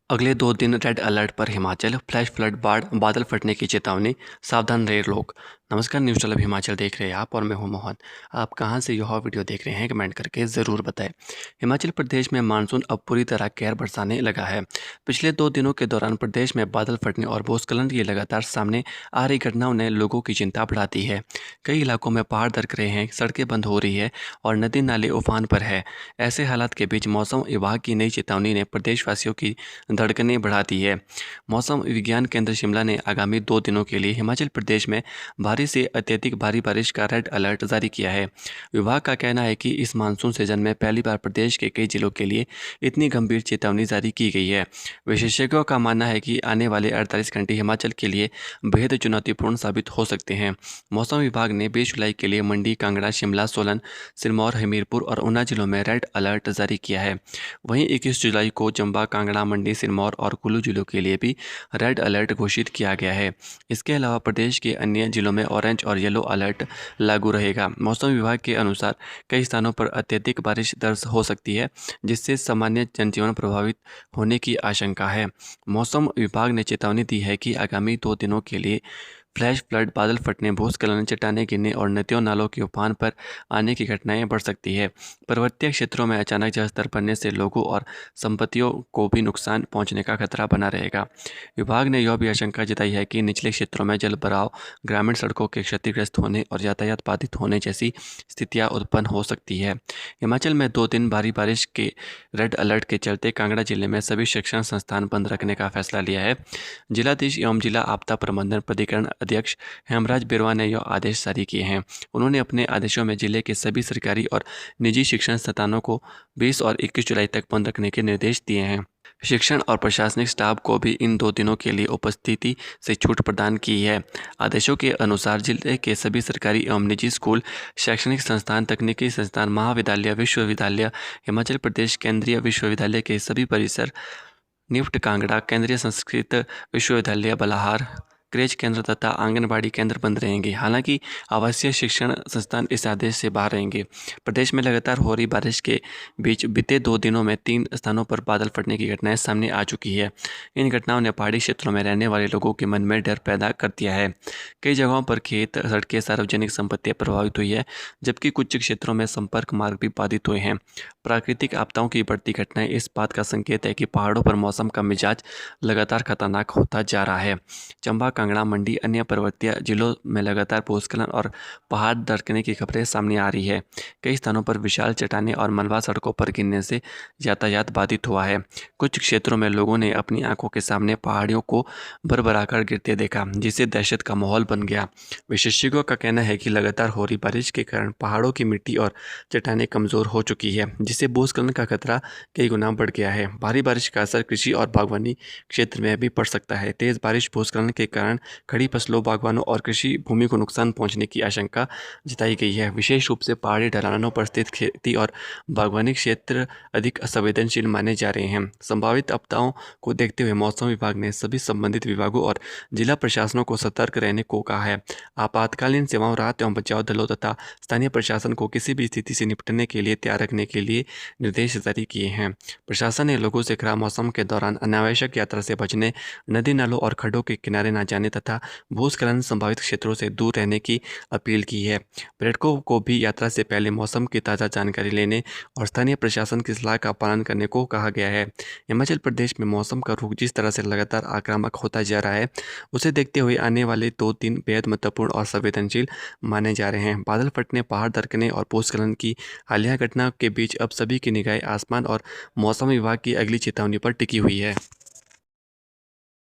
अगले 2 दिन red alert पर हिमाचल, फ्लैश फ्लड, बाढ़, बादल फटने की चेतावनी, सावधान रहे लोग। नमस्कार, न्यूज़ चैनल हिमाचल देख रहे हैं आप और मैं हूं मोहन। आप कहां से यह वीडियो देख रहे हैं कमेंट करके ज़रूर बताएं। हिमाचल प्रदेश में मानसून अब पूरी तरह कहर बरसाने लगा है। पिछले 2 दिनों के दौरान प्रदेश में बादल फटने और भूस्खलन की लगातार सामने आ रही घटनाओं ने लोगों की चिंता बढ़ा दी है। कई इलाकों में पहाड़ दरक रहे हैं, सड़कें बंद हो रही है और नदी नाले उफान पर है। ऐसे हालात के बीच मौसम विभाग की नई चेतावनी ने प्रदेशवासियों की धड़कनें बढ़ा दी है। मौसम विज्ञान केंद्र शिमला ने आगामी 2 दिनों के लिए हिमाचल प्रदेश में भारी से अत्यधिक भारी बारिश का रेड अलर्ट जारी किया है। विभाग का कहना है कि इस मानसून सीजन में पहली बार प्रदेश के कई जिलों के लिए इतनी गंभीर चेतावनी जारी की गई है। विशेषज्ञों का मानना है कि आने वाले 48 घंटे हिमाचल के लिए बेहद चुनौतीपूर्ण साबित हो सकते हैं। मौसम विभाग ने 20 जुलाई के लिए मंडी, कांगड़ा, शिमला, सोलन, सिरमौर, हमीरपुर और ऊना जिलों में रेड अलर्ट जारी किया है। वहीं 21 जुलाई को चंबा, कांगड़ा, मंडी, सिरमौर और कुल्लू जिलों के लिए भी रेड अलर्ट घोषित किया गया है। इसके अलावा प्रदेश के अन्य जिलों में ऑरेंज और येलो अलर्ट लागू रहेगा। मौसम विभाग के अनुसार कई स्थानों पर अत्यधिक बारिश दर्ज हो सकती है, जिससे सामान्य जनजीवन प्रभावित होने की आशंका है। मौसम विभाग ने चेतावनी दी है कि आगामी 2 दिनों के लिए फ्लैश फ्लड, बादल फटने, भूस्खलन, चट्टानें गिरने और नदियों नालों के उफान पर आने की घटनाएं बढ़ सकती है। पर्वतीय क्षेत्रों में अचानक जलस्तर बढ़ने से लोगों और संपत्तियों को भी नुकसान पहुंचने का खतरा बना रहेगा। विभाग ने यह भी आशंका जताई है कि निचले क्षेत्रों में जल भराव, ग्रामीण सड़कों के क्षतिग्रस्त होने और यातायात बाधित होने जैसी स्थितियां उत्पन्न हो सकती है। हिमाचल में 2 दिन भारी बारिश के रेड अलर्ट के चलते कांगड़ा जिले में सभी शिक्षण संस्थान बंद रखने का फैसला लिया है। जिलाधीश एवं जिला आपदा प्रबंधन प्राधिकरण अध्यक्ष हेमराज बिरवा ने यह आदेश जारी किए हैं। उन्होंने अपने आदेशों में जिले के सभी सरकारी और निजी शिक्षण संस्थानों को 20 और 21 जुलाई तक बंद रखने के निर्देश दिए हैं। शिक्षण और प्रशासनिक स्टाफ को भी इन 2 दिनों के लिए उपस्थिति से छूट प्रदान की है। आदेशों के अनुसार जिले के सभी सरकारी एवं निजी स्कूल, शैक्षणिक संस्थान, तकनीकी संस्थान, महाविद्यालय, विश्वविद्यालय, हिमाचल प्रदेश केंद्रीय विश्वविद्यालय के सभी परिसर, निफ्ट कांगड़ा, केंद्रीय संस्कृत विश्वविद्यालय बलाहार, क्रेच केंद्र तथा आंगनबाड़ी केंद्र बंद रहेंगे। हालांकि आवासीय शिक्षण संस्थान इस आदेश से बाहर रहेंगे। प्रदेश में लगातार हो रही बारिश के बीच बीते 2 दिनों में 3 स्थानों पर बादल फटने की घटनाएं सामने आ चुकी है। इन घटनाओं ने पहाड़ी क्षेत्रों में रहने वाले लोगों के मन में डर पैदा कर दिया है। कई जगहों पर खेत, सड़कें, सार्वजनिक संपत्तियां प्रभावित हुई है, जबकि कुछ क्षेत्रों में संपर्क मार्ग भी बाधित हुए हैं। प्राकृतिक आपदाओं की बढ़ती घटनाएं इस बात का संकेत है कि पहाड़ों पर मौसम का मिजाज लगातार खतरनाक होता जा रहा है। चंबा, कांगड़ा, मंडी, अन्य पर्वतीय जिलों में लगातार भूस्खलन और पहाड़ दरकने की खबरें सामने आ रही है। कई स्थानों पर विशाल चट्टानें और मलबा सड़कों पर गिरने से यातायात बाधित हुआ है। कुछ क्षेत्रों में लोगों ने अपनी आंखों के सामने पहाड़ियों को भरभराकर गिरते देखा, जिससे दहशत का माहौल बन गया। विशेषज्ञों का कहना है कि लगातार हो रही बारिश के कारण पहाड़ों की मिट्टी और चट्टानें कमजोर हो चुकी है, जिससे भूस्खलन का खतरा कई गुना बढ़ गया है। भारी बारिश का असर कृषि और बागवानी क्षेत्र में भी पड़ सकता है। तेज बारिश, भूस्खलन के कारण खड़ी फसलों, बागवानों और कृषि भूमि को नुकसान पहुंचने की आशंका जताई गई है। विशेष रूप से पहाड़ी ढलानों पर स्थित खेती और बागवानी क्षेत्र अधिक संवेदनशील माने जा रहे हैं। संभावित आपदाओं को देखते हुए मौसम विभाग ने सभी संबंधित विभागों और जिला प्रशासनों को सतर्क रहने को कहा है। आपातकालीन सेवाओं, राहत एवं बचाव दलों तथा स्थानीय प्रशासन को किसी भी स्थिति से निपटने के लिए तैयार रखने के लिए निर्देश जारी किए हैं। प्रशासन ने लोगों से खराब मौसम के दौरान अनावश्यक यात्रा से बचने, नदी नालों और खड्डों के किनारे न जाने तथा भूस्खलन संभावित क्षेत्रों से दूर रहने की अपील की है। पर्यटकों को भी यात्रा से पहले मौसम की ताज़ा जानकारी लेने और स्थानीय प्रशासन की सलाह का पालन करने को कहा गया है। हिमाचल प्रदेश में मौसम का रुख जिस तरह से लगातार आक्रामक होता जा रहा है, उसे देखते हुए आने वाले 2 दिन बेहद महत्वपूर्ण और संवेदनशील माने जा रहे हैं। बादल फटने, पहाड़ दरकने और भूस्खलन की हालिया घटना के बीच अब सभी की निगाहें आसमान और मौसम विभाग की अगली चेतावनी पर टिकी हुई है।